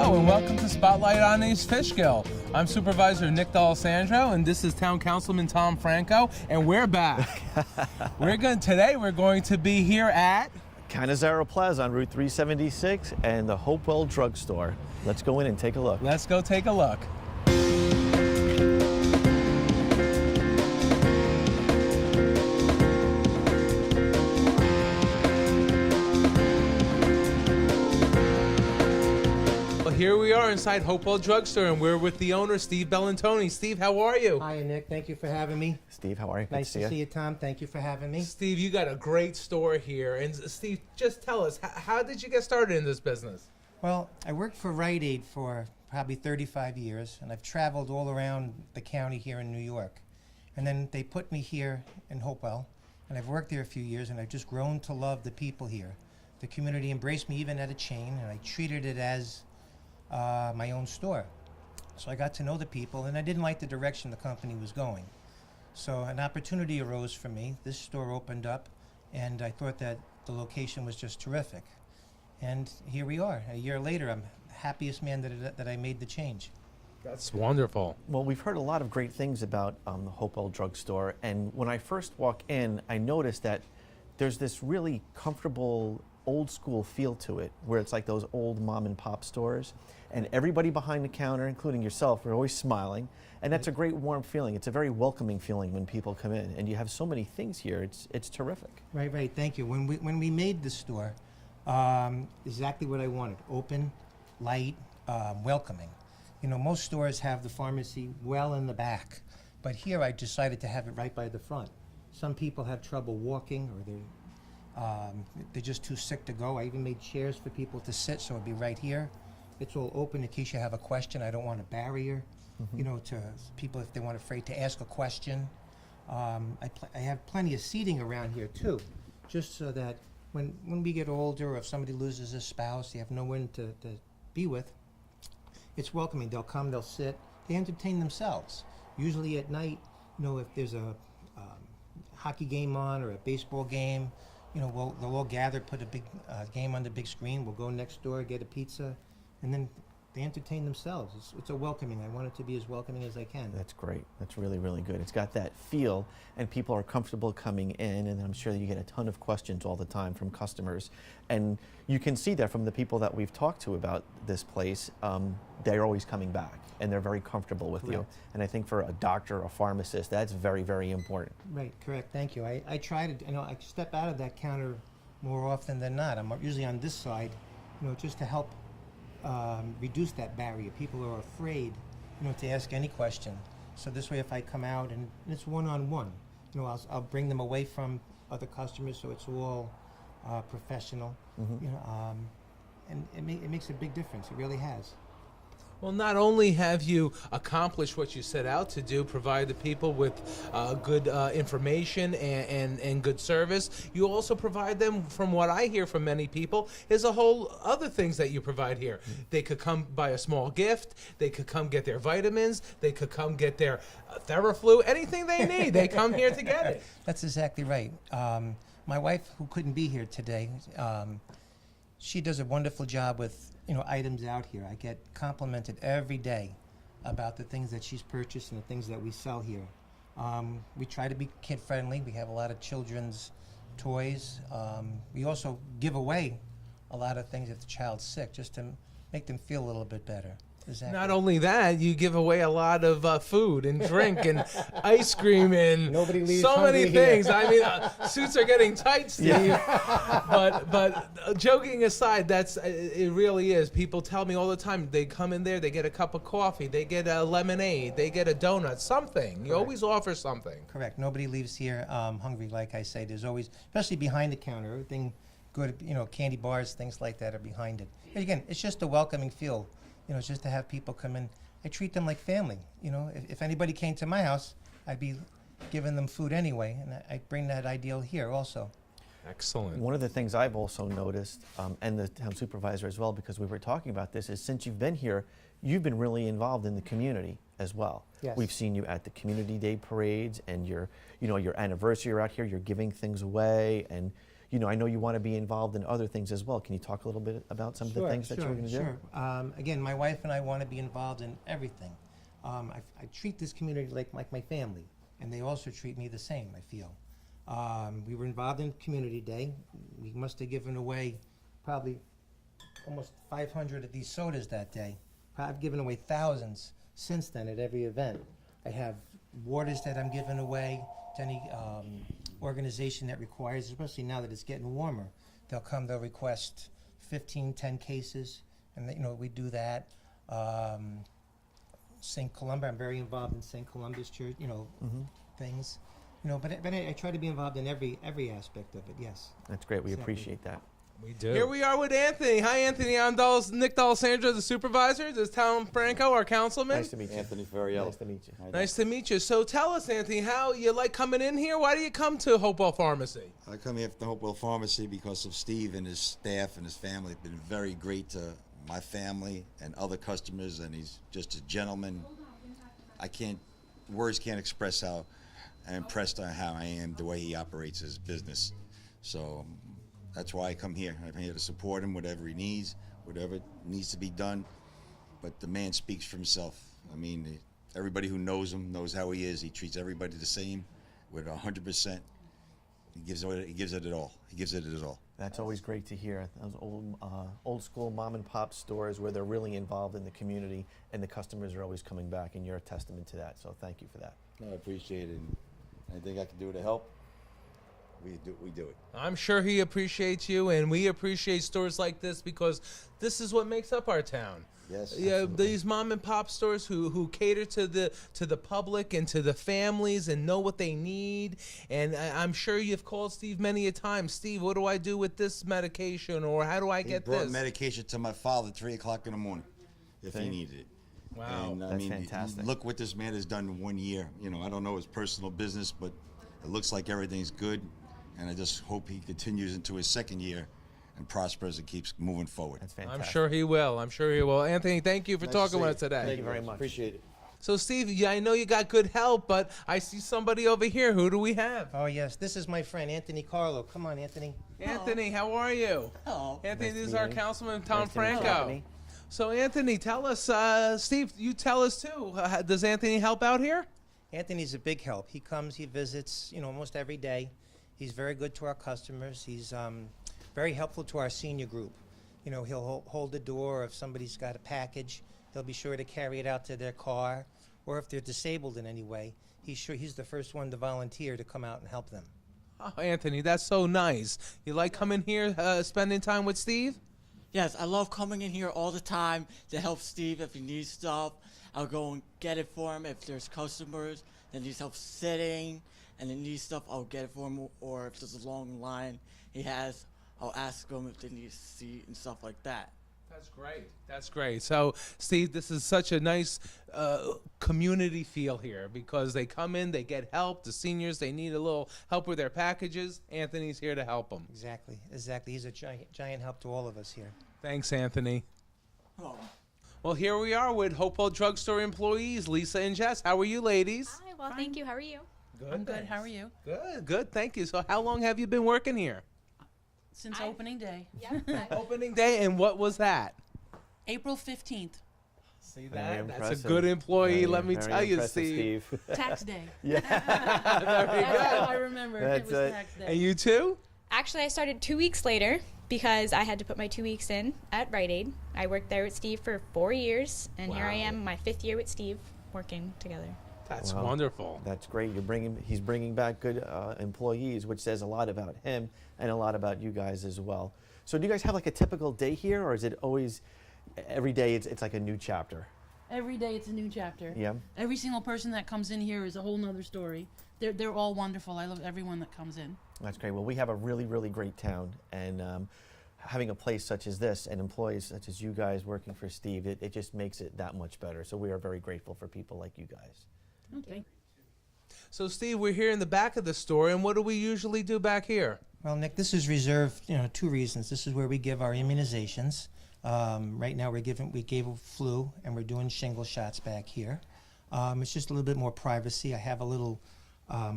Hello and welcome to Spotlight on East Fishkill. I'm Supervisor Nick D'Alessandro and this is Town Councilman Tom Franco, and we're back. Today we're going to be here at Canizaro Plaza on Route 376 and the Hopewell Drugstore. Let's go in and take a look. Let's go take a look. Here we are inside Hopewell Drugstore, and we're with the owner, Steve Bellantoni. Steve, how are you? Hi, Nick. Thank you for having me. Steve, how are you? Nice to see you, Tom. Thank you for having me. Steve, you got a great store here. And Steve, just tell us, how did you get started in this business? Well, I worked for Rite Aid for probably 35 years, and I've traveled all around the county here in New York. And then they put me here in Hopewell, and I've worked there a few years, and I've just grown to love the people here. The community embraced me even at a chain, and I treated it as my own store. So I got to know the people, and I didn't like the direction the company was going. So an opportunity arose for me. This store opened up, and I thought that the location was just terrific. And here we are. A year later, I'm the happiest man that I made the change. That's wonderful. Well, we've heard a lot of great things about the Hopewell Drugstore, and when I first walk in, I noticed that there's this really comfortable old school feel to it, where it's like those old mom and pop stores, and everybody behind the counter, including yourself, are always smiling, and that's a great warm feeling. It's a very welcoming feeling when people come in, and you have so many things here. It's terrific. Right. Thank you. When we made the store, exactly what I wanted: open, light, welcoming. You know, most stores have the pharmacy well in the back, but here I decided to have it right by the front. Some people have trouble walking, or they're just too sick to go. I even made chairs for people to sit, so it'd be right here. It's all open in case you have a question. I don't want a barrier, you know, to people if they weren't afraid to ask a question. I have plenty of seating around here too, just so that when we get older, or if somebody loses a spouse, they have no one to be with, it's welcoming. They'll come, they'll sit, they entertain themselves. Usually at night, you know, if there's a hockey game on or a baseball game, you know, they'll all gather, put a big game on the big screen. We'll go next door, get a pizza, and then they entertain themselves. It's a welcoming. I want it to be as welcoming as I can. That's great. That's really, really good. It's got that feel, and people are comfortable coming in, and I'm sure that you get a ton of questions all the time from customers. And you can see that from the people that we've talked to about this place. They're always coming back, and they're very comfortable with you. And I think for a doctor, a pharmacist, that's very, very important. Right, correct. Thank you. I try to, you know, I step out of that counter more often than not. I'm usually on this side, you know, just to help reduce that barrier. People are afraid, you know, to ask any question. So this way, if I come out and it's one-on-one, you know, I'll bring them away from other customers, so it's all professional. You know, and it makes a big difference. It really has. Well, not only have you accomplished what you set out to do, provide the people with good information and good service, you also provide them, from what I hear from many people, is a whole other things that you provide here. They could come buy a small gift, they could come get their vitamins, they could come get their Theraflu, anything they need, they come here to get it. That's exactly right. My wife, who couldn't be here today, she does a wonderful job with, you know, items out here. I get complimented every day about the things that she's purchased and the things that we sell here. We try to be kid friendly. We have a lot of children's toys. We also give away a lot of things if the child's sick, just to make them feel a little bit better. Exactly. Not only that, you give away a lot of food and drink and ice cream and Nobody leaves so many hungry here. things. I mean, suits are getting tight, Steve. But joking aside, it really is. People tell me all the time, they come in there, they get a cup of coffee, they get a lemonade, they get a donut, something. You always offer something. Correct. Nobody leaves here hungry, like I say. There's always, especially behind the counter, everything good, you know, candy bars, things like that are behind it. And again, it's just a welcoming feel. You know, just to have people come in. I treat them like family. You know, if anybody came to my house, I'd be giving them food anyway, and I bring that ideal here also. Excellent. One of the things I've also noticed, and the town supervisor as well, because we were talking about this, is since you've been here, you've been really involved in the community as well. Yes. We've seen you at the community day parades, and your anniversary, you're out here, you're giving things away, and you know, I know you want to be involved in other things as well. Can you talk a little bit about some of the things that you were going to do? Sure. Again, my wife and I want to be involved in everything. I treat this community like my family, and they also treat me the same, I feel. We were involved in Community Day. We must have given away probably almost 500 of these sodas that day. I've given away thousands since then at every event. I have waters that I'm giving away to any organization that requires, especially now that it's getting warmer. They'll request 15, 10 cases, and you know, we do that. St. Columba, I'm very involved in St. Columba's Church, you know, things. You know, but I try to be involved in every aspect of it, yes. That's great. We Exactly. appreciate that. We do. Here we are with Anthony. Hi, Anthony. I'm Nick D'Alessandro, the supervisor. This is Tom Franco, our councilman. Nice to meet you. Anthony Ferriello. Nice to meet you. Nice to meet you. So tell us, Anthony, how you like coming in here? Why do you come to Hopewell Pharmacy? I come here from the Hopewell Pharmacy because of Steve and his staff and his family. Have been very great to my family and other customers, and he's just a gentleman. Words can't express how impressed on how I am the way he operates his business. So that's why I come here. I'm here to support him, whatever he needs, whatever needs to be done. But the man speaks for himself. I mean, everybody who knows him knows how he is. He treats everybody the same with 100%. He gives it all. He gives it his all. That's always great to hear. Those old school mom and pop stores where they're really involved in the community and the customers are always coming back, and you're a testament to that. So thank you for that. No, I appreciate it. Anything I can do to help, we do it. I'm sure he appreciates you, and we appreciate stores like this because this is what makes up our town. Yes. Yeah, these mom and pop stores who cater to the public and to the families and know what they need. And I'm sure you've called Steve many a time. Steve, what do I do with this medication, or how do I get He brought this? medication to my father at 3 o'clock in the morning if he needed it. Wow, And, that's fantastic. Look what this man has done in 1 year. You know, I don't know his personal business, but it looks like everything's good. And I just hope he continues into his second year and prospers and keeps moving forward. That's fantastic. I'm sure he will. I'm sure he will. Anthony, thank you for Nice to talking see with you. us today. Thank you very much. Appreciate it. So, Steve, yeah, I know you got good help, but I see somebody over here. Who do we have? Oh, yes, this is my friend, Anthony Carlo. Come on, Anthony. Anthony, how are you? Hello. Anthony, Nice this to is meet our you. councilman, Tom Nice to meet you, Franco. Anthony. So, Anthony, tell us, Steve, you tell us too. Does Anthony help out here? Anthony's a big help. He comes, he visits, you know, almost every day. He's very good to our customers. He's very helpful to our senior group. You know, he'll hold the door if somebody's got a package. He'll be sure to carry it out to their car, or if they're disabled in any way, he's the first one to volunteer to come out and help them. Oh, Anthony, that's so nice. You like coming here, spending time with Steve? Yes, I love coming in here all the time to help Steve if he needs stuff. I'll go and get it for him if there's customers that need help sitting and they need stuff, I'll get it for him. Or if there's a long line he has, I'll ask him if they need a seat and stuff like that. That's great. That's great. So, Steve, this is such a nice community feel here because they come in, they get help. The seniors, they need a little help with their packages. Anthony's here to help them. Exactly. He's a giant help to all of us here. Thanks, Anthony. Oh. Well, here we are with Hopewell Drugstore employees, Lisa and Jess. How are you, ladies? Hi, well, thank you. How are you? Good. I'm good. How are you? Good, good. Thank you. So, how long have you been working here? Since opening day, Yeah. Opening day, and what was that? April 15th, See Very that? That's a impressive. good employee. Very- Let me very tell you, impressive, Steve. tax day. Very That's how I good. remember. That's it was it. tax day. And you too? Actually, I started 2 weeks later because I had to put my 2 weeks in at Rite Aid. I worked there with Steve for 4 years, and here I Wow. am, my 5th year with Steve, working together. That's Wow. wonderful. That's great. He's bringing back good employees, which says a lot about him and a lot about you guys as well. So do you guys have like a typical day here, or is it always every day it's like a new chapter? Every day it's a new chapter. Yeah. Every single person that comes in here is a whole nother story. They're all wonderful. I love everyone that comes in. That's great. Well, we have a really, really great town, and having a place such as this and employees such as you guys working for Steve, it just makes it that much better. So we are very grateful for people like you guys. Okay. So, Steve, we're here in the back of the store, and what do we usually do back here? Well, Nick, this is reserved, you know, 2 reasons. This is where we give our immunizations. Right now we gave a flu, and we're doing shingle shots back here. It's just a little bit more privacy. I have a little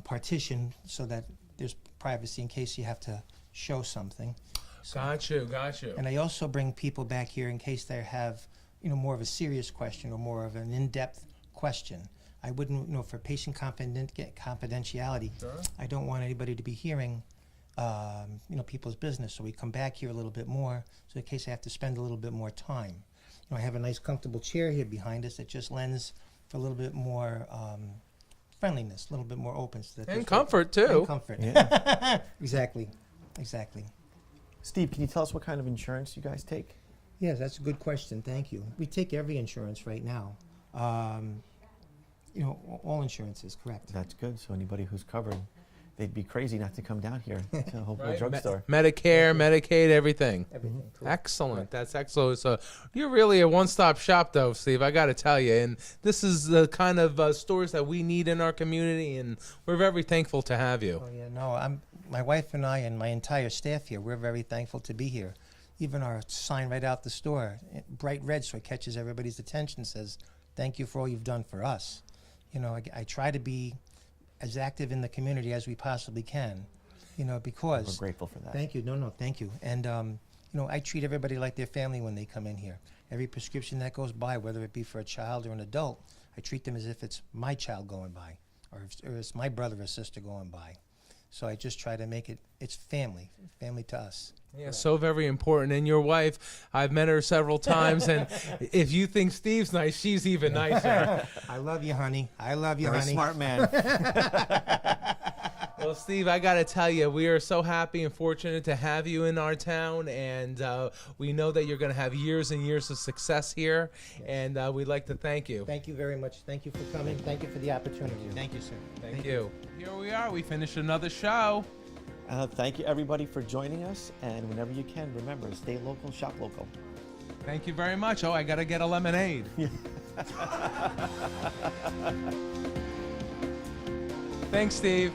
partition so that there's privacy in case you have to show something. Got you. And I also bring people back here in case they have, more of a serious question or more of an in-depth question. I wouldn't, for patient confidentiality, Sure. I don't want anybody to be hearing, people's business. So we come back here a little bit more, so in case I have to spend a little bit more time. I have a nice comfortable chair here behind us that just lends for a little bit more friendliness, a little bit more openness. And comfort, too. And comfort. Yeah. Exactly. Steve, can you tell us what kind of insurance you guys take? Yes, that's a good question. Thank you. We take every insurance right now. All insurances, correct. That's good. So anybody who's covered, they'd be crazy not to come down here to Hopewell Right? Drugstore. Medicare, Medicaid, everything. Everything. correct. Excellent. That's excellent. So you're really a one-stop shop, though, Steve. I got to tell you, and this is the kind of stores that we need in our community, and we're very thankful to have you. Oh yeah, no, my wife and I and my entire staff here, we're very thankful to be here. Even our sign right out the store, bright red, so it catches everybody's attention, says, "Thank you for all you've done for us." I try to be as active in the community as we possibly can, because We're grateful for that. Thank you. No, thank you. And, I treat everybody like their family when they come in here. Every prescription that goes by, whether it be for a child or an adult, I treat them as if it's my child going by or it's my brother or sister going by. So I just try to make it's family to us. Yeah, so very important. And your wife, I've met her several times, and if you think Steve's nice, she's even nicer. I love you, honey. I love you, You're a honey. smart man. Well, Steve, I got to tell you, we are so happy and fortunate to have you in our town, and we know that you're going to have years and years of success here, and we'd like to thank you. Thank you very much. Thank you for coming. Thank you for the opportunity. Thank you, sir. Thank you. Here we are. We finished another show. Thank you, everybody, for joining us. And whenever you can, remember, stay local, shop local. Thank you very much. Oh, I got to get a lemonade. Thanks, Steve.